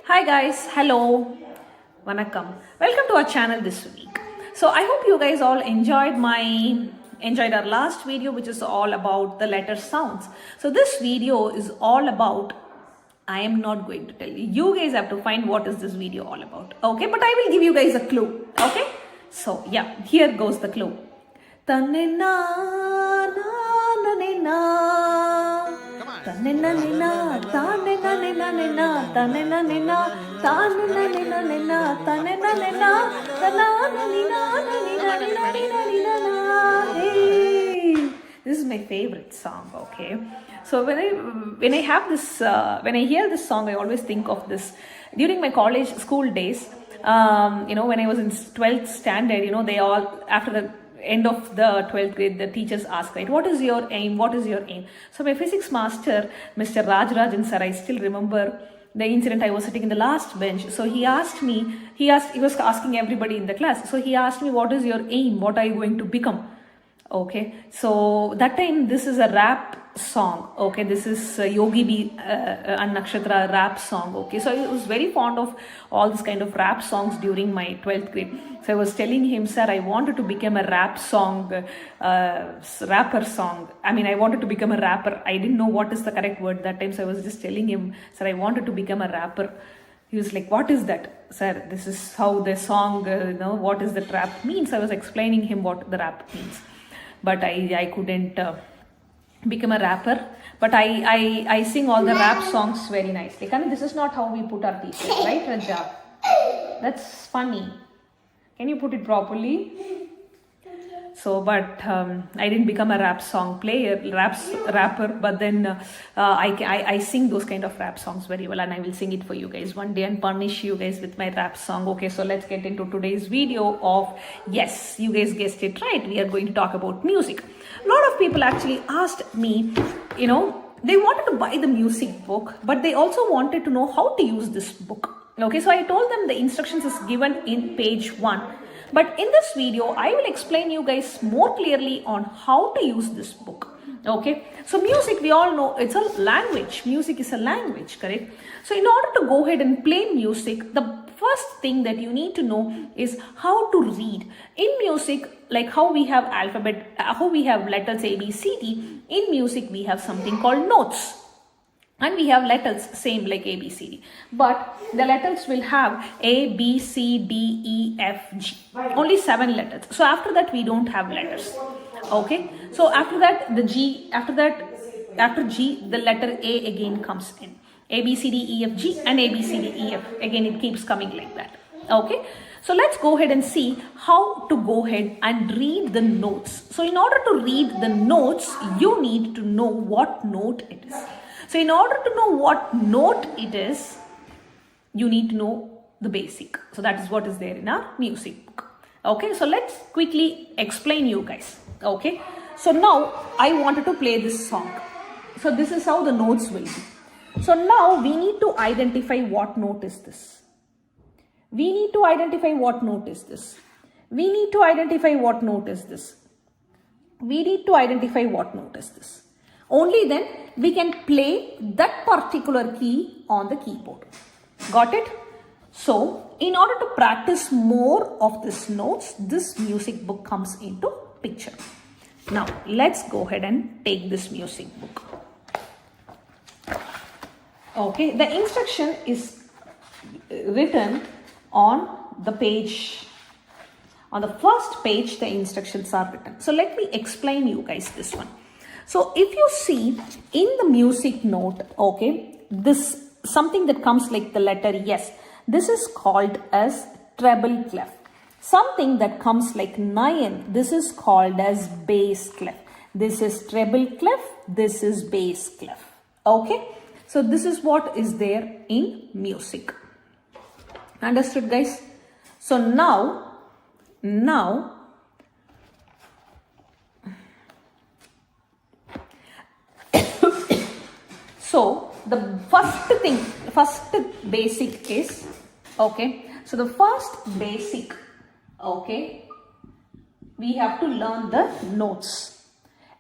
Hi guys, hello, vanakkam. Welcome to our channel this week. So I hope you guys all enjoyed our last video, which is all about the letter sounds. So this video is all about, I am not going to tell you. You guys have to find what is this video all about. Okay, but I will give you guys a clue. Okay, so yeah, here goes the clue. Tanena na na na. Tanena nena, tanena nena nena, tanena nena, tanena nena nena, tanena nena, tanena nena nena nena nena. Hey, this is my favorite song. Okay, so when I have this when I hear this song, I always think of this during my college school days. When I was in 12th standard, they all after the end of the 12th grade, the teachers ask, right, what is your aim? What is your aim? So my physics master, Mr. Rajarajan sir, I still remember the incident. I was sitting in the last bench. So he was asking everybody in the class. So he asked me, what is your aim? What are you going to become? Okay, so that time this is a rap song. Okay, this is Yogi B and Nakshatra rap song. Okay, so I was very fond of all this kind of rap songs during my 12th grade. So I was telling him, sir, I wanted to become a rap song, rapper song. I wanted to become a rapper. I didn't know what is the correct word that time. So I was just telling him, sir, I wanted to become a rapper. He was like, what is that? Sir, this is how the song, what is the rap means. I was explaining him what the rap means. But I couldn't become a rapper. But I sing all the rap songs very nicely. This is not how we put our teachers, right, Raja? That's funny. Can you put it properly? So, but I didn't become a rap song rapper, but then I sing those kind of rap songs very well, and I will sing it for you guys one day and punish you guys with my rap song. Okay, so let's get into today's video of, yes, you guys guessed it right, we are going to talk about music. A lot of people actually asked me, they wanted to buy the music book, but they also wanted to know how to use this book. Okay, so I told them the instructions is given in page 1. But in this video, I will explain you guys more clearly on how to use this book. Okay, so music, we all know it's a language. Music is a language, correct? So in order to go ahead and play music, the first thing that you need to know is how to read. In music, like how we have alphabet, how we have letters A, B, C, D, in music we have something called notes. And we have letters, same like A, B, C, D. But the letters will have A, B, C, D, E, F, G. Only 7 letters. So after that, we don't have letters. Okay. So after that, after G, the letter A again comes in. A, B, C, D, E, F, G and A, B, C, D, E, F. Again, it keeps coming like that. Okay. So let's go ahead and see how to go ahead and read the notes. So in order to read the notes, you need to know what note it is. So in order to know what note it is, you need to know the basic. So that is what is there in our music book. Okay, so let's quickly explain you guys. Okay, so now I wanted to play this song. So this is how the notes will be. So now we need to identify what note is this. We need to identify what note is this. We need to identify what note is this. We need to identify what note is this. Only then we can play that particular key on the keyboard. Got it? So, in order to practice more of these notes, this music book comes into picture. Now, let's go ahead and take this music book. Okay, the instruction is written on the page. On the first page, the instructions are written. So, let me explain you guys this one. So if you see in the music note, okay, this something that comes like the letter S, this is called as treble clef. Something that comes like 9, this is called as bass clef. This is treble clef, this is bass clef. Okay, so this is what is there in music. Understood, guys? So now so the first basic is, okay, so the first basic, okay, we have to learn the notes.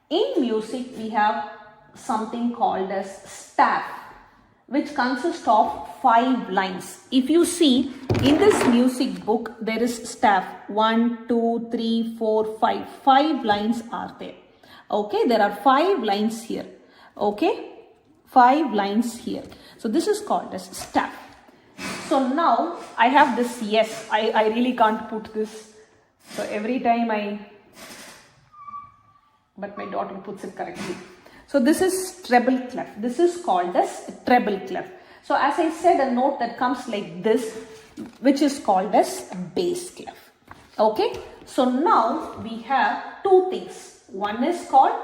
In music, we have something called as staff. which consists of 5 lines. If you see in this music book, there is staff 1, 2, 3, 4, 5. 5 lines are there. Okay, there are 5 lines here. Okay, 5 lines here. So this is called as staff. So now I have this yes. I really can't put this. So every time but my daughter puts it correctly. So this is treble clef. This is called as treble clef. So as I said, a note that comes like this, which is called as bass clef. Okay. So now we have 2 things. One is called,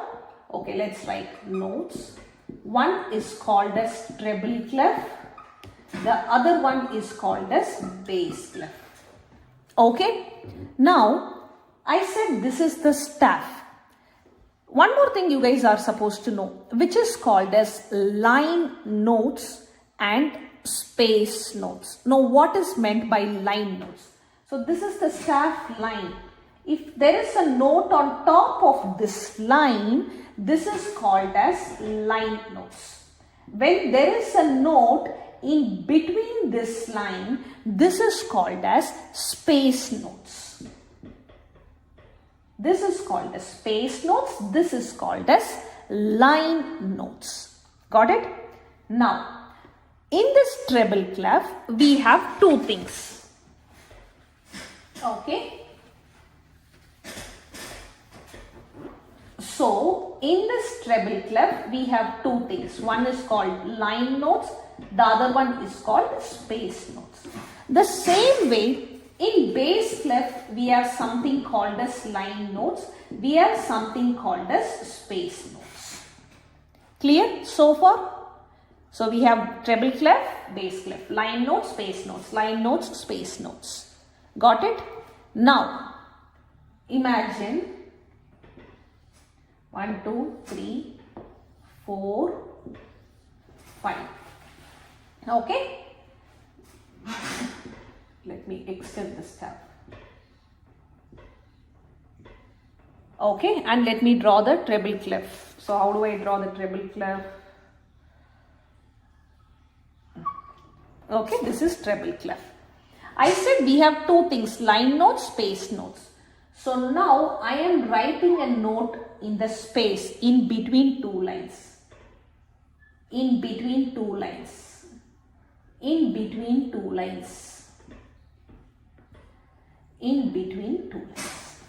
okay, let's write notes. One is called as treble clef. The other one is called as bass clef. Okay. Now I said this is the staff. One more thing you guys are supposed to know, which is called as line notes and space notes. Now what is meant by line notes? So this is the staff line. If there is a note on top of this line, this is called as line notes. When there is a note in between this line, this is called as space notes. This is called as space notes. This is called as line notes. Got it? Now, in this treble clef, we have 2 things. Okay. So, in this treble clef, we have 2 things. One is called line notes. The other one is called space notes. The same way, in bass clef, we have something called as line notes. We have something called as space notes. Clear so far? So we have treble clef, bass clef, line notes, space notes, line notes, space notes. Got it? Now, imagine 1, 2, 3, 4, 5. Okay? Let me extend this tab. Okay, and let me draw the treble clef. So how do I draw the treble clef? Okay, this is treble clef. I said we have 2 things, line notes, space notes. So now I am writing a note in the space in between 2 lines. In between 2 lines. In between 2 lines. In between 2 lines.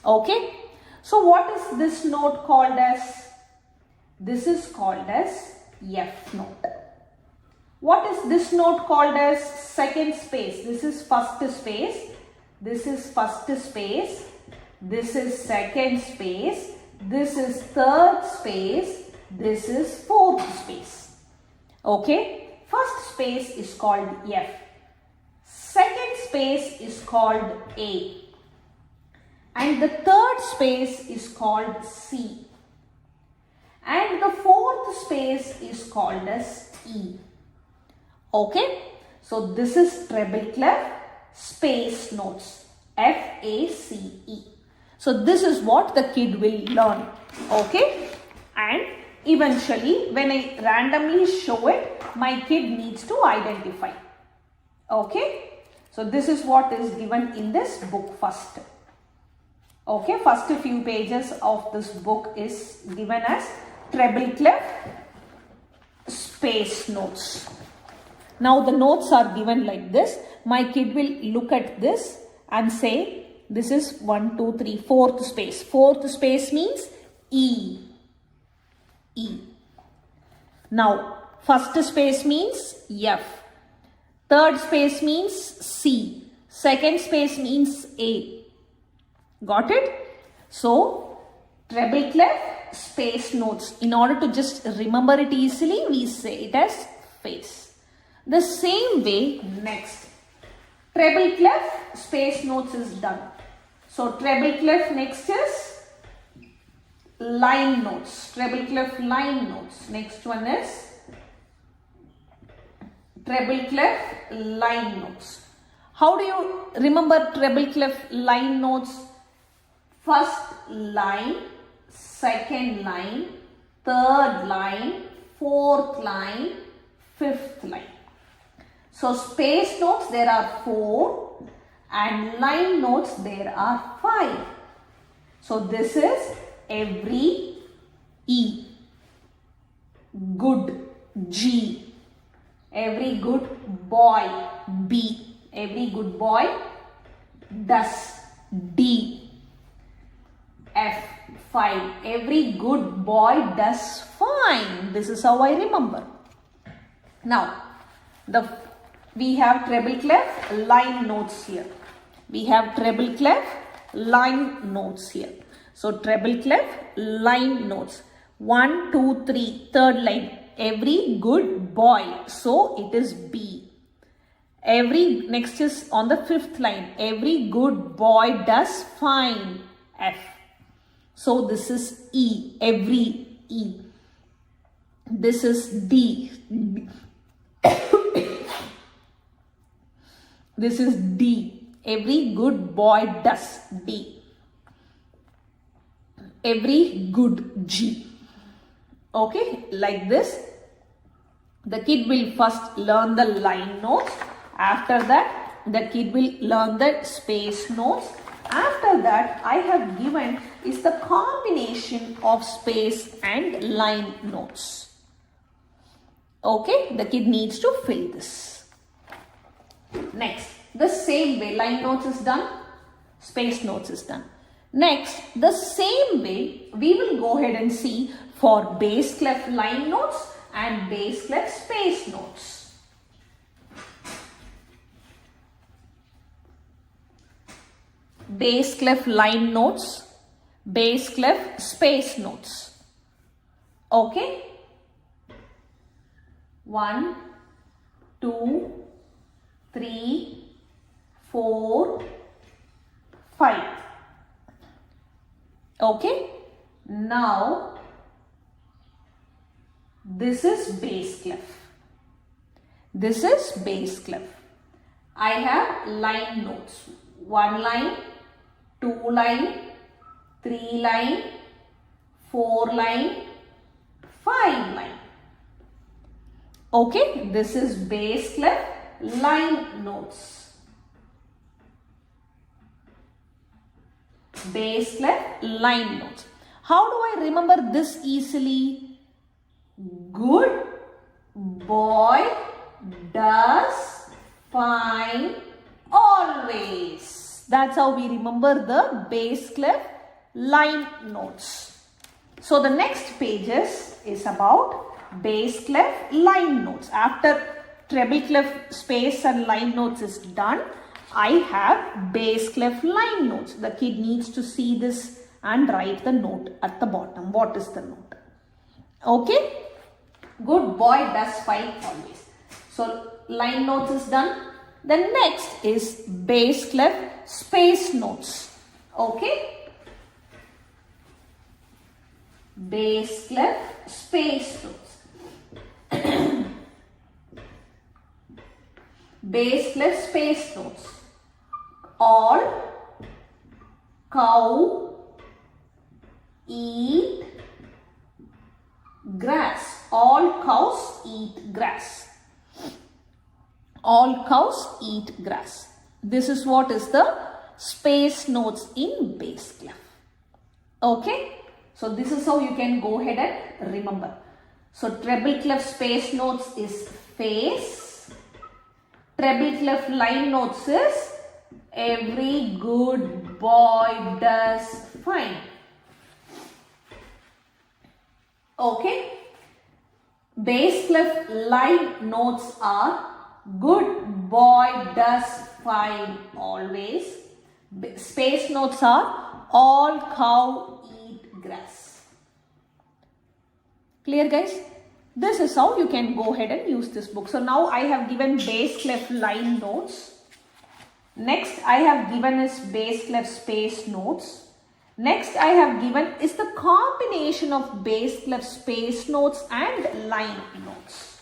Okay. So what is this note called as? This is called as F note. What is this note called as? Second space. This is first space. This is first space. This is second space. This is third space. This is fourth space. Okay. First space is called F. Second space is called A. And the third space is called C. And the fourth space is called as E. Okay. So this is treble clef, space notes. F-A-C-E. So this is what the kid will learn. Okay. And eventually when I randomly show it, my kid needs to identify. Okay. So this is what is given in this book first. Okay, first few pages of this book is given as treble clef, space notes. Now the notes are given like this. My kid will look at this and say, this is 1, 2, 3, fourth space. Fourth space means E. E. Now, first space means F. Third space means C. Second space means A. Got it? So, treble clef, space notes. In order to just remember it easily, we say it as face. The same way, next. Treble clef, space notes is done. So, treble clef next is line notes. Treble clef, line notes. Next one is treble clef, line notes. How do you remember treble clef, line notes? First line, second line, third line, fourth line, fifth line. So space notes there are 4 and line notes there are 5. So this is every E. Good, G. Every good boy, B. Every good boy does, D. F, 5. Every good boy does fine. This is how I remember. Now, we have treble clef line notes here. We have treble clef line notes here. So treble clef line notes. 1, 2, 3, third line. Every good boy. So it is B. Next is on the fifth line. Every good boy does fine. F. So this is E. Every E. This is D. This is D. Every good boy does, D. Every good, G. Okay, like this. The kid will first learn the line notes. After that, the kid will learn the space notes. After that, I have given is the combination of space and line notes. Okay, the kid needs to fill this. Next, the same way line notes is done, space notes is done. Next, the same way we will go ahead and see for bass clef line notes and bass clef space notes. Bass clef line notes, bass clef space notes. Okay? 1, 2, 3, 4, 5. Okay? Now, this is bass clef. This is bass clef. I have line notes. 1 line, 2 line, 3 line, 4 line, 5 line. Okay, this is bass clef line notes. Bass clef line notes. How do I remember this easily? Good boy does fine always. That's how we remember the bass clef line notes. So the next pages is about bass clef line notes. After treble clef space and line notes is done, I have bass clef line notes. The kid needs to see this and write the note at the bottom. What is the note? Okay? Good boy does fine always. So line notes is done. The next is bass clef space notes. Okay? Bass clef space notes. Bass clef space notes. All cow eat grass. All cows eat grass. All cows eat grass. This is what is the space notes in bass clef. Okay? So this is how you can go ahead and remember. So treble clef space notes is face. Treble clef line notes is every good boy does fine. Okay? Bass clef line notes are good boy does fine always. Space notes are all cow eat grass. Clear, guys? This is how you can go ahead and use this book. So now I have given bass clef line notes. Next I have given is bass clef space notes. Next I have given is the combination of bass clef space notes and line notes.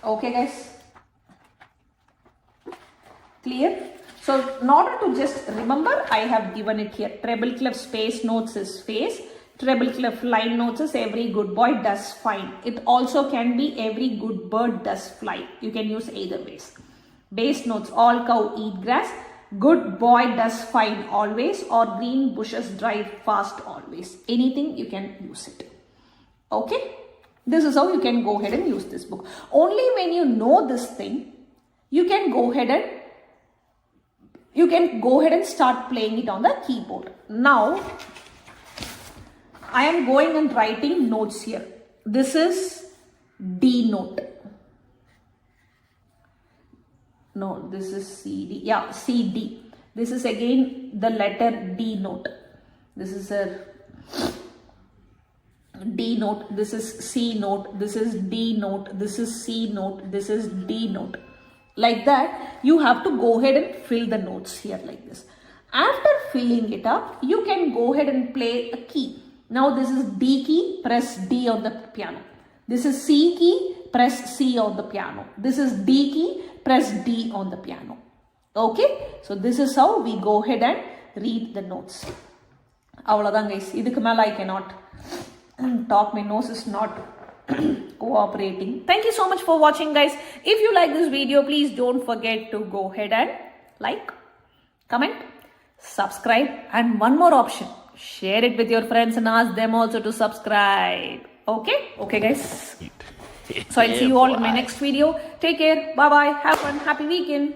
Okay, guys? Clear? So in order to just remember, I have given it here. Treble clef space notes is face. Treble clef line notes is every good boy does fine. It also can be every good bird does fly. You can use either ways. Base notes, all cow eat grass. Good boy does fine always, or green bushes drive fast always. Anything you can use it. Okay? This is how you can go ahead and use this book. Only when you know this thing, you can go ahead and start playing it on the keyboard. Now, I am going and writing notes here. This is D note. No, this is CD. Yeah, CD. This is again the letter D note. This is a D note. This is C note. This is D note. This is C note. This is D note. Like that, you have to go ahead and fill the notes here like this. After filling it up, you can go ahead and play a key. Now this is D key, press D on the piano. This is C key, press C on the piano. This is D key, press D on the piano. Okay, so this is how we go ahead and read the notes. Avladhan guys, idukku mela I cannot talk, my nose is not cooperating. Thank you so much for watching guys. If you like this video, please don't forget to go ahead and like, comment, subscribe, and one more option. Share it with your friends and ask them also to subscribe. Okay? Okay guys. So I'll see you all in my next video. Take care. Bye bye. Have fun. Happy weekend.